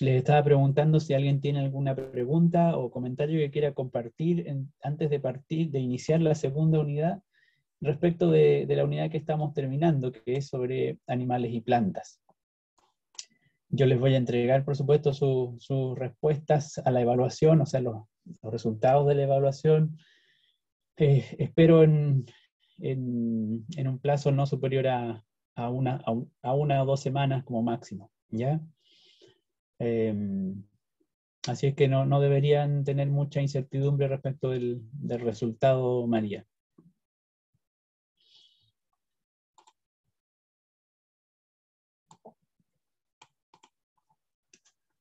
Les estaba preguntando si alguien tiene alguna pregunta o comentario que quiera compartir antes de iniciar la segunda unidad respecto de la unidad que estamos terminando, que es sobre animales y plantas. Yo les voy a entregar, por supuesto, sus respuestas a la evaluación, o sea, los resultados de la evaluación. Espero en un plazo no superior a una o 2 semanas como máximo, ¿ya? Así es que no deberían tener mucha incertidumbre respecto del resultado, María.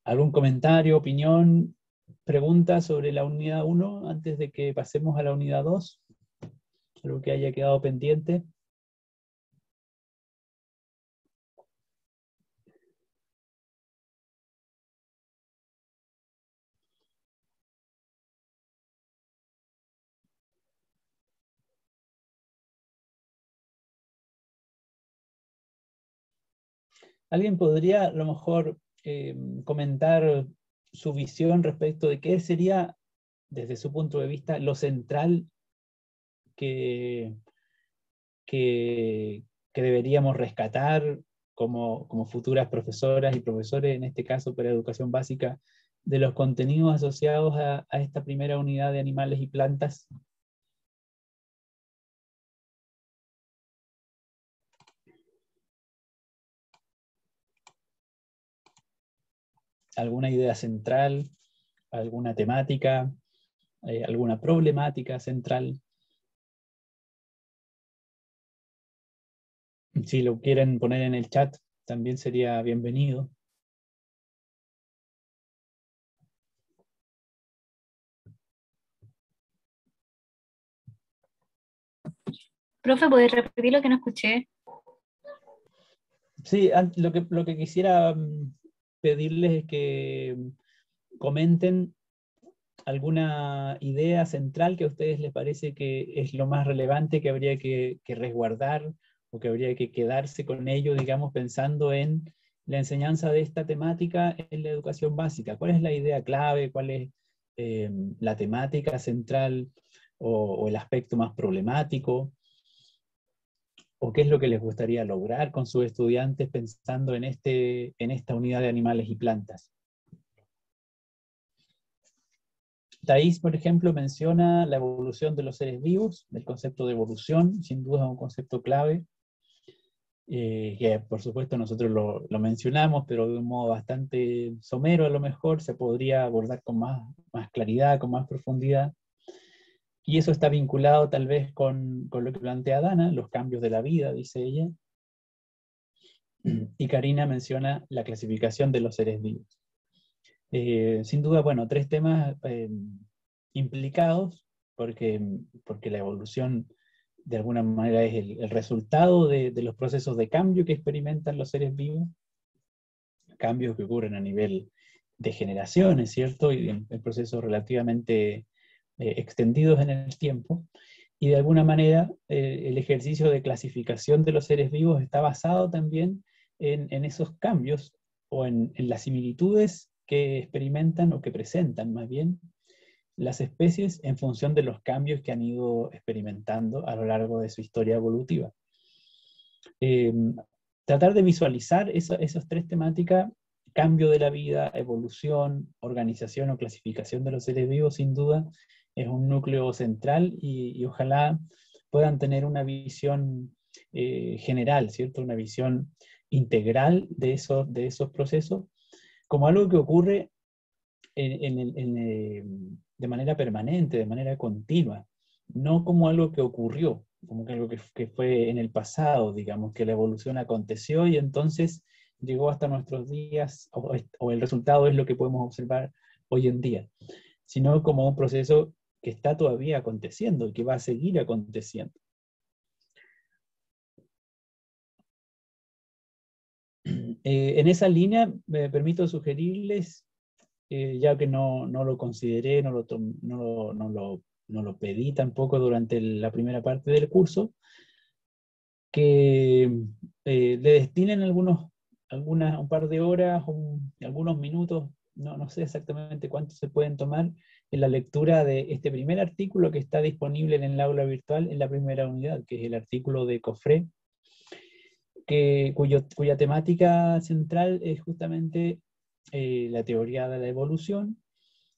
¿Algún comentario, opinión, pregunta sobre la unidad 1 antes de que pasemos a la unidad 2? ¿Algo que haya quedado pendiente? ¿Alguien podría a lo mejor comentar su visión respecto de qué sería, desde su punto de vista, lo central que, que, que deberíamos rescatar como futuras profesoras y profesores, en este caso para educación básica, de los contenidos asociados a esta primera unidad de animales y plantas? ¿Alguna idea central? ¿Alguna temática? ¿Alguna problemática central? Si lo quieren poner en el chat, también sería bienvenido. Profe, ¿podés repetir lo que no escuché? Sí, lo que quisiera pedirles es que comenten alguna idea central que a ustedes les parece que es lo más relevante, que habría que resguardar o que habría que quedarse con ello, digamos, pensando en la enseñanza de esta temática en la educación básica. ¿Cuál es la idea clave? ¿Cuál es la temática central o el aspecto más problemático? ¿O qué es lo que les gustaría lograr con sus estudiantes pensando en esta unidad de animales y plantas? Thais, por ejemplo, menciona la evolución de los seres vivos, el concepto de evolución, sin duda es un concepto clave, que por supuesto nosotros lo mencionamos, pero de un modo bastante somero a lo mejor, se podría abordar con más claridad, con más profundidad. Y eso está vinculado tal vez con lo que plantea Dana, los cambios de la vida, dice ella. Y Karina menciona la clasificación de los seres vivos. Sin duda, bueno, 3 temas implicados, porque la evolución de alguna manera es el resultado de los procesos de cambio que experimentan los seres vivos, cambios que ocurren a nivel de generaciones, ¿cierto? Y en procesos relativamente extendidos en el tiempo. Y de alguna manera el ejercicio de clasificación de los seres vivos está basado también en esos cambios o en las similitudes que experimentan o que presentan más bien las especies en función de los cambios que han ido experimentando a lo largo de su historia evolutiva. Tratar de visualizar esas 3 temáticas, cambio de la vida, evolución, organización o clasificación de los seres vivos, sin duda es un núcleo central y ojalá puedan tener una visión general, ¿cierto? Una visión integral de esos procesos, como algo que ocurre de manera permanente, de manera continua, no como algo que ocurrió, como que algo que fue en el pasado, digamos, que la evolución aconteció y entonces llegó hasta nuestros días, o el resultado es lo que podemos observar hoy en día, sino como un proceso que está todavía aconteciendo y que va a seguir aconteciendo. En esa línea, me permito sugerirles, ya que no lo consideré, no lo pedí tampoco durante la primera parte del curso, que le destinen algunos un par de horas, algunos minutos, no sé exactamente cuántos se pueden tomar en la lectura de este primer artículo que está disponible en el aula virtual en la primera unidad, que es el artículo de Cofré, cuya temática central es justamente la teoría de la evolución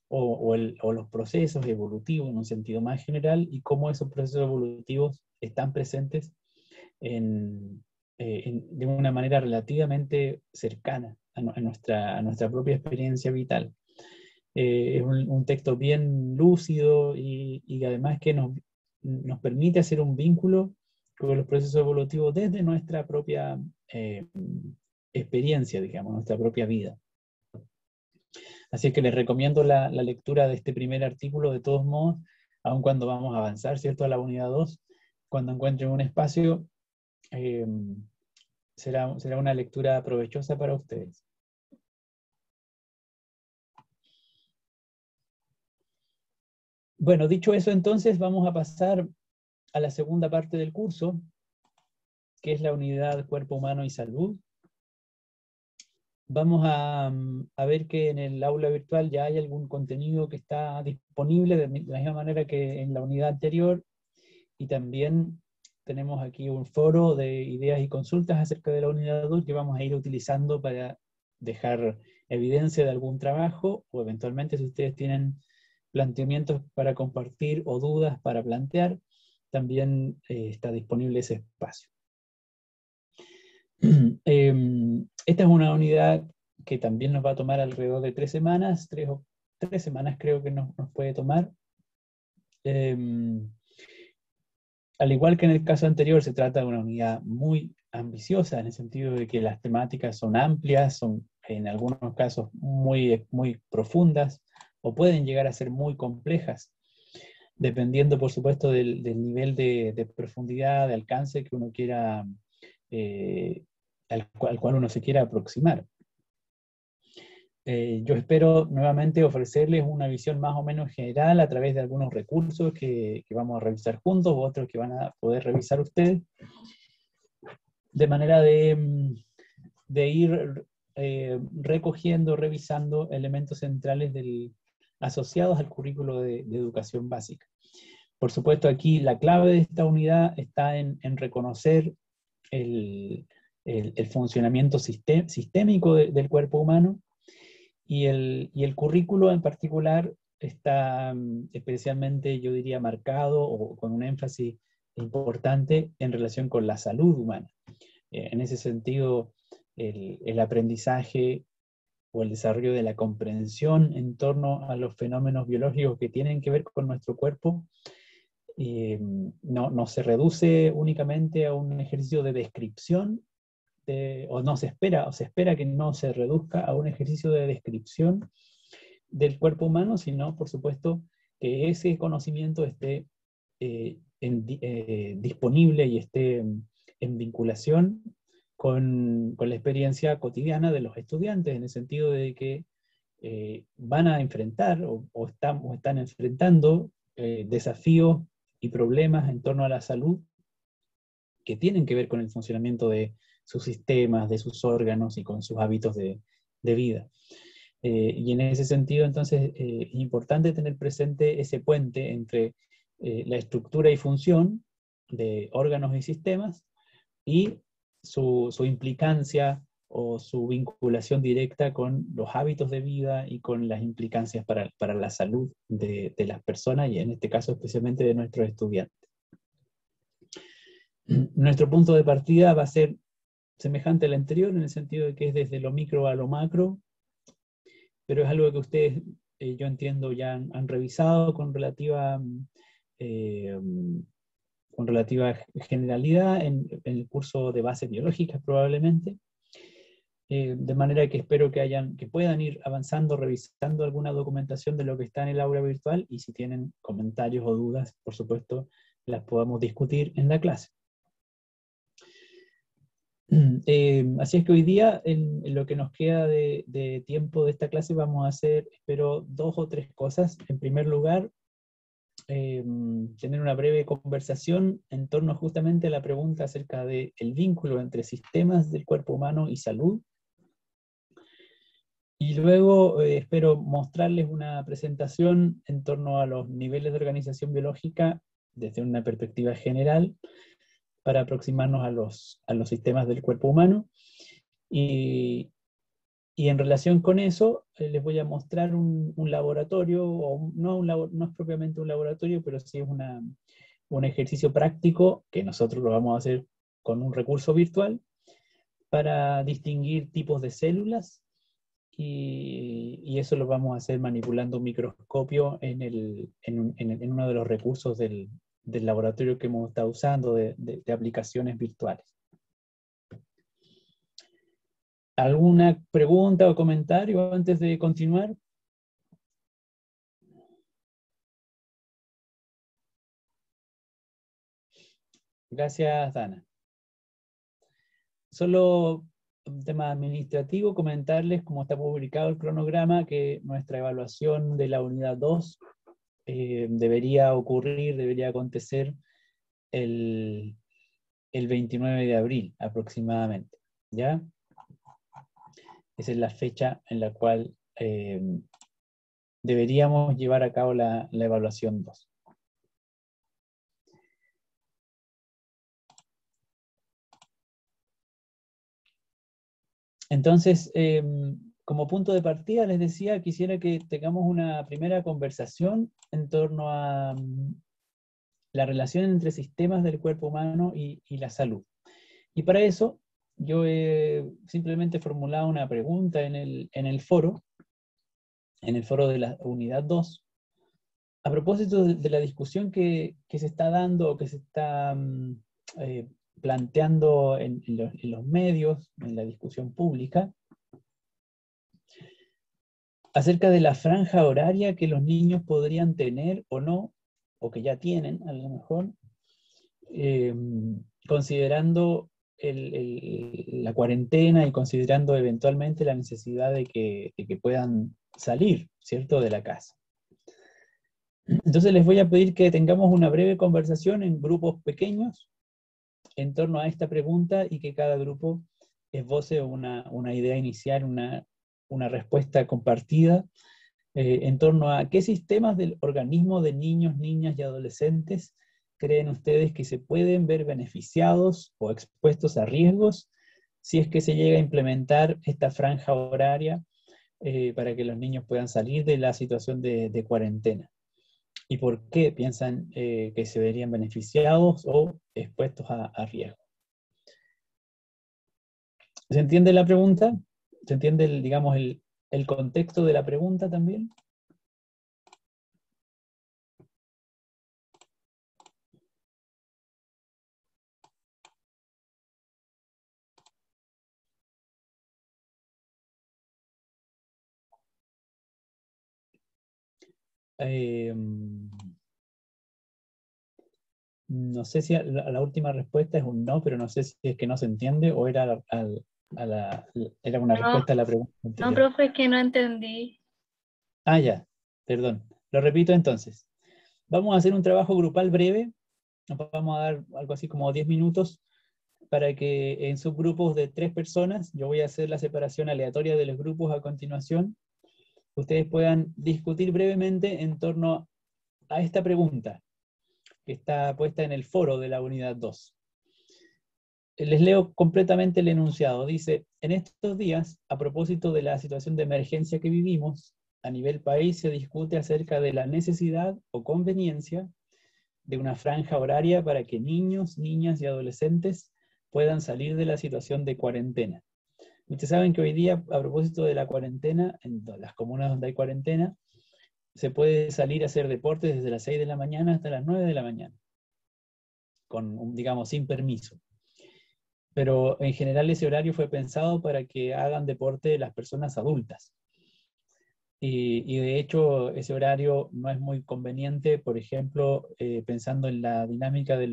o los procesos evolutivos en un sentido más general y cómo esos procesos evolutivos están presentes de una manera relativamente cercana a nuestra propia experiencia vital. Es un texto bien lúcido y además que nos permite hacer un vínculo con los procesos evolutivos desde nuestra propia experiencia, digamos, nuestra propia vida. Así que les recomiendo la lectura de este primer artículo de todos modos, aun cuando vamos a avanzar, ¿cierto?, a la unidad 2, cuando encuentren un espacio, será una lectura provechosa para ustedes. Bueno, dicho eso, entonces vamos a pasar a la segunda parte del curso, que es la unidad Cuerpo Humano y Salud. Vamos a ver que en el aula virtual ya hay algún contenido que está disponible de la misma manera que en la unidad anterior, y también tenemos aquí un foro de ideas y consultas acerca de la unidad 2 que vamos a ir utilizando para dejar evidencia de algún trabajo, o eventualmente si ustedes tienen planteamientos para compartir o dudas para plantear, también está disponible ese espacio. Esta es una unidad que también nos va a tomar alrededor de 3 semanas, 3 semanas creo que nos puede tomar. Al igual que en el caso anterior, se trata de una unidad muy ambiciosa, en el sentido de que las temáticas son amplias, son en algunos casos muy, muy profundas, o pueden llegar a ser muy complejas, dependiendo, por supuesto, del nivel de profundidad, de alcance que uno quiera, al cual uno se quiera aproximar. Yo espero nuevamente ofrecerles una visión más o menos general a través de algunos recursos que vamos a revisar juntos, u otros que van a poder revisar ustedes, de manera de ir recogiendo, revisando elementos centrales asociados al currículo de educación básica. Por supuesto, aquí la clave de esta unidad está en reconocer el funcionamiento sistémico del cuerpo humano, y el currículo en particular está especialmente, yo diría, marcado o con un énfasis importante en relación con la salud humana. En ese sentido, el aprendizaje o el desarrollo de la comprensión en torno a los fenómenos biológicos que tienen que ver con nuestro cuerpo no se reduce únicamente a un ejercicio de descripción, o se espera que no se reduzca a un ejercicio de descripción del cuerpo humano, sino, por supuesto, que ese conocimiento esté disponible y esté en vinculación con la experiencia cotidiana de los estudiantes, en el sentido de que van a enfrentar o están enfrentando desafíos y problemas en torno a la salud que tienen que ver con el funcionamiento de sus sistemas, de sus órganos y con sus hábitos de vida. Y en ese sentido, entonces, es importante tener presente ese puente entre la estructura y función de órganos y sistemas y su implicancia o su vinculación directa con los hábitos de vida y con las implicancias para la salud de las personas, y en este caso especialmente de nuestros estudiantes. Nuestro punto de partida va a ser semejante al anterior, en el sentido de que es desde lo micro a lo macro, pero es algo que ustedes, yo entiendo, ya han revisado con relativa generalidad en el curso de bases biológicas probablemente, de manera que espero que puedan ir avanzando, revisando alguna documentación de lo que está en el aula virtual, y si tienen comentarios o dudas, por supuesto, las podamos discutir en la clase. Así es que hoy día, en lo que nos queda de tiempo de esta clase, vamos a hacer, espero, 2 o 3 cosas. En primer lugar, tener una breve conversación en torno justamente a la pregunta acerca del vínculo entre sistemas del cuerpo humano y salud, luego espero mostrarles una presentación en torno a los niveles de organización biológica desde una perspectiva general para aproximarnos a los sistemas del cuerpo humano. Y en relación con eso, les voy a mostrar un laboratorio, o no es propiamente un laboratorio, pero sí es un ejercicio práctico que nosotros lo vamos a hacer con un recurso virtual para distinguir tipos de células, y eso lo vamos a hacer manipulando un microscopio en uno de los recursos del laboratorio que hemos estado usando de aplicaciones virtuales. ¿Alguna pregunta o comentario antes de continuar? Gracias, Dana. Solo un tema administrativo, comentarles, como está publicado el cronograma, que nuestra evaluación de la unidad 2 debería acontecer el 29 de abril aproximadamente, ¿ya? Esa es la fecha en la cual deberíamos llevar a cabo la evaluación 2. Entonces, como punto de partida, les decía, quisiera que tengamos una primera conversación en torno a la relación entre sistemas del cuerpo humano y la salud. Y para eso, yo he simplemente formulado una pregunta en el foro de la unidad 2, a propósito de la discusión que se está dando, o que se está planteando en los medios, en la discusión pública, acerca de la franja horaria que los niños podrían tener o no, o que ya tienen a lo mejor, considerando la cuarentena y considerando eventualmente la necesidad de que puedan salir, ¿cierto?, de la casa. Entonces les voy a pedir que tengamos una breve conversación en grupos pequeños en torno a esta pregunta, y que cada grupo esboce una idea inicial, una respuesta compartida en torno a qué sistemas del organismo de niños, niñas y adolescentes creen ustedes que se pueden ver beneficiados o expuestos a riesgos si es que se llega a implementar esta franja horaria para que los niños puedan salir de la situación de cuarentena. ¿Y por qué piensan que se verían beneficiados o expuestos a riesgo? ¿Se entiende la pregunta? ¿Se entiende, digamos, el contexto de la pregunta también? No sé si la última respuesta es un no, pero no sé si es que no se entiende o era, era una respuesta a la pregunta No, anterior. profe, es que no entendí. Ah, ya, perdón. Lo repito entonces. Vamos a hacer un trabajo grupal breve. Nos vamos a dar algo así como 10 minutos para que en subgrupos de 3 personas, yo voy a hacer la separación aleatoria de los grupos a continuación, ustedes puedan discutir brevemente en torno a esta pregunta que está puesta en el foro de la unidad 2. Les leo completamente el enunciado. Dice: en estos días, a propósito de la situación de emergencia que vivimos, a nivel país se discute acerca de la necesidad o conveniencia de una franja horaria para que niños, niñas y adolescentes puedan salir de la situación de cuarentena. Ustedes saben que hoy día, a propósito de la cuarentena, en las comunas donde hay cuarentena, se puede salir a hacer deportes desde las 6 de la mañana hasta las 9 de la mañana, digamos, sin permiso. Pero en general ese horario fue pensado para que hagan deporte las personas adultas. Y de hecho ese horario no es muy conveniente, por ejemplo, pensando en la dinámica de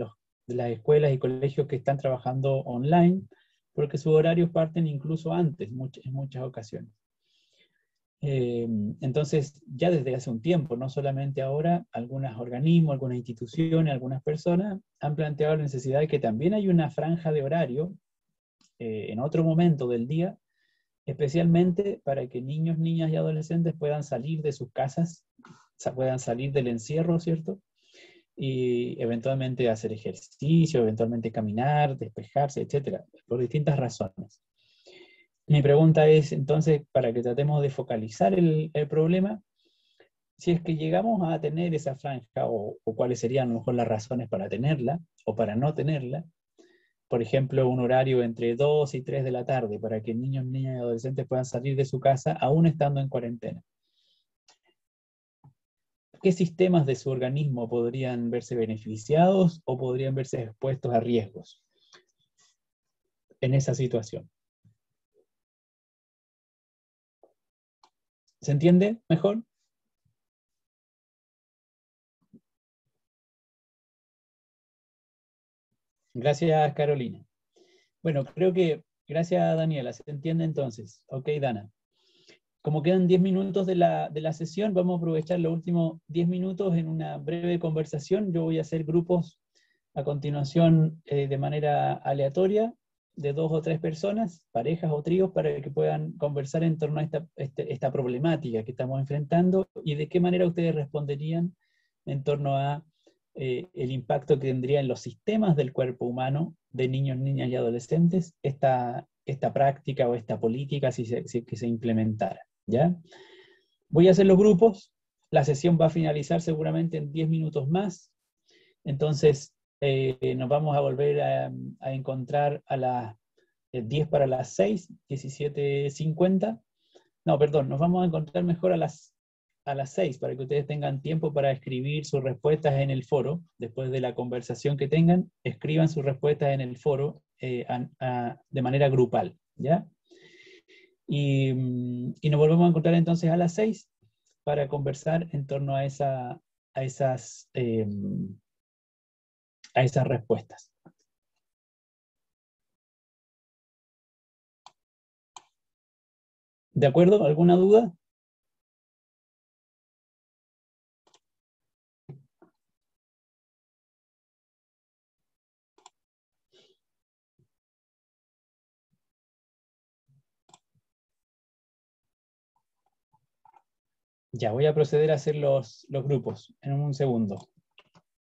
las escuelas y colegios que están trabajando online, porque sus horarios parten incluso antes, en muchas ocasiones. Entonces, ya desde hace un tiempo, no solamente ahora, algunos organismos, algunas instituciones, algunas personas han planteado la necesidad de que también hay una franja de horario en otro momento del día especialmente para que niños, niñas y adolescentes puedan salir de sus casas, puedan salir del encierro, ¿cierto? Y eventualmente hacer ejercicio, eventualmente caminar, despejarse, etcétera, por distintas razones. Mi pregunta es, entonces, para que tratemos de focalizar el problema, si es que llegamos a tener esa franja, o cuáles serían a lo mejor las razones para tenerla, o para no tenerla, por ejemplo, un horario entre 2 y 3 de la tarde, para que niños, niñas y adolescentes puedan salir de su casa aún estando en cuarentena. ¿Qué sistemas de su organismo podrían verse beneficiados o podrían verse expuestos a riesgos en esa situación? ¿Se entiende mejor? Gracias, Carolina. Bueno, creo que, gracias, Daniela, se entiende entonces. Ok, Dana. Como quedan 10 minutos de la sesión, vamos a aprovechar los últimos 10 minutos en una breve conversación. Yo voy a hacer grupos a continuación de manera aleatoria de 2 o 3 personas, parejas o tríos, para que puedan conversar en torno a esta problemática que estamos enfrentando y de qué manera ustedes responderían en torno a el impacto que tendría en los sistemas del cuerpo humano de niños, niñas y adolescentes esta práctica o esta política si que se implementara. ¿Ya? Voy a hacer los grupos, la sesión va a finalizar seguramente en 10 minutos más, entonces nos vamos a volver a encontrar a las 10 para las 6, 17:50. No, perdón, nos vamos a encontrar mejor a las 6 para que ustedes tengan tiempo para escribir sus respuestas en el foro. Después de la conversación que tengan, escriban sus respuestas en el foro de manera grupal, ¿ya? Y nos volvemos a encontrar entonces a las 6 para conversar en torno a esas respuestas. ¿De acuerdo? ¿Alguna duda? Ya voy a proceder a hacer los grupos en un segundo.